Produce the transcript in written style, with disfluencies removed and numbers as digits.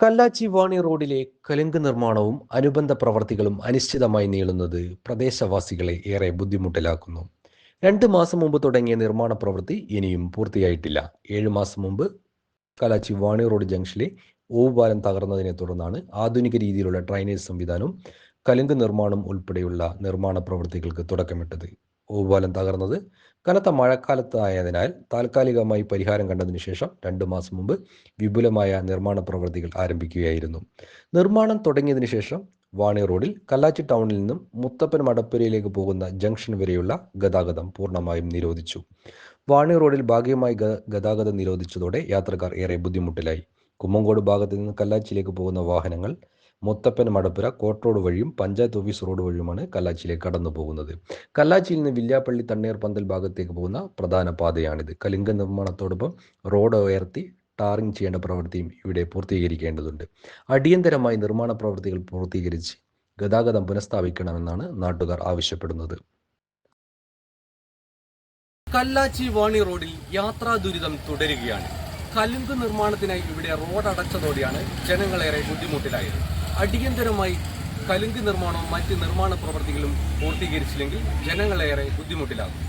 കല്ലാച്ചി വാണി റോഡിലെ കലുങ്ക് നിർമ്മാണവും അനുബന്ധ പ്രവർത്തികളും അനിശ്ചിതമായി നീളുന്നത് പ്രദേശവാസികളെ ഏറെ ബുദ്ധിമുട്ടിലാക്കുന്നു. 2 മാസം മുമ്പ് തുടങ്ങിയ നിർമ്മാണ പ്രവൃത്തി ഇനിയും പൂർത്തിയായിട്ടില്ല. 7 മാസം മുമ്പ് കല്ലാച്ചി വാണി റോഡ് ജംഗ്ഷനിലെ ഓവുപാലം തകർന്നതിനെ തുടർന്നാണ് ആധുനിക രീതിയിലുള്ള ഡ്രൈനേജ് സംവിധാനവും കലുങ്ക് നിർമ്മാണം ഉൾപ്പെടെയുള്ള നിർമ്മാണ പ്രവൃത്തികൾക്ക് തുടക്കമിട്ടത്. ഓവുപാലം തകർന്നത് കനത്ത മഴക്കാലത്തായതിനാൽ താൽക്കാലികമായി പരിഹാരം കണ്ടതിനു ശേഷം 2 മാസം മുമ്പ് വിപുലമായ നിർമ്മാണ പ്രവൃത്തികൾ ആരംഭിക്കുകയായിരുന്നു. നിർമ്മാണം തുടങ്ങിയതിനു ശേഷം വാണി റോഡിൽ കല്ലാച്ചി ടൗണിൽ നിന്നും മുത്തപ്പൻ മടപ്പുരയിലേക്ക് പോകുന്ന ജംഗ്ഷൻ വരെയുള്ള ഗതാഗതം പൂർണ്ണമായും നിരോധിച്ചു. വാണി റോഡിൽ ഭാഗികമായി ഗതാഗതം നിരോധിച്ചതോടെ യാത്രക്കാർ ഏറെ ബുദ്ധിമുട്ടിലായി. കുമ്മങ്കോട് ഭാഗത്ത് നിന്ന് കല്ലാച്ചിയിലേക്ക് പോകുന്ന വാഹനങ്ങൾ മുത്തപ്പൻ മടപ്പുര കോട്ട് റോഡ് വഴിയും പഞ്ചായത്ത് ഓഫീസ് റോഡ് വഴിയുമാണ് കല്ലാച്ചിയിലേക്ക് കടന്നു പോകുന്നത്. കല്ലാച്ചിയിൽ നിന്ന് വില്യാപ്പള്ളി തണ്ണീർ പന്തൽ ഭാഗത്തേക്ക് പോകുന്ന പ്രധാന പാതയാണിത്. കലുങ്ക് നിർമ്മാണത്തോടൊപ്പം റോഡ് ഉയർത്തി ടാറിംഗ് ചെയ്യേണ്ട പ്രവൃത്തിയും ഇവിടെ പൂർത്തീകരിക്കേണ്ടതുണ്ട്. അടിയന്തരമായി നിർമ്മാണ പ്രവൃത്തികൾ പൂർത്തീകരിച്ച് ഗതാഗതം പുനഃസ്ഥാപിക്കണമെന്നാണ് നാട്ടുകാർ ആവശ്യപ്പെടുന്നത്. കല്ലാച്ചി വാണി റോഡിൽ യാത്രാ ദുരിതം തുടരുകയാണ്. കലുങ്ക് നിർമ്മാണത്തിനായി ഇവിടെ റോഡ് അടച്ചതോടെയാണ് ജനങ്ങളേറെ ബുദ്ധിമുട്ടിലായത്. അടിയന്തരമായി കലുങ്ക് നിർമ്മാണവും മറ്റ് നിർമ്മാണ പ്രവൃത്തികളും പൂർത്തീകരിച്ചില്ലെങ്കിൽ ജനങ്ങളേറെ ബുദ്ധിമുട്ടിലാകും.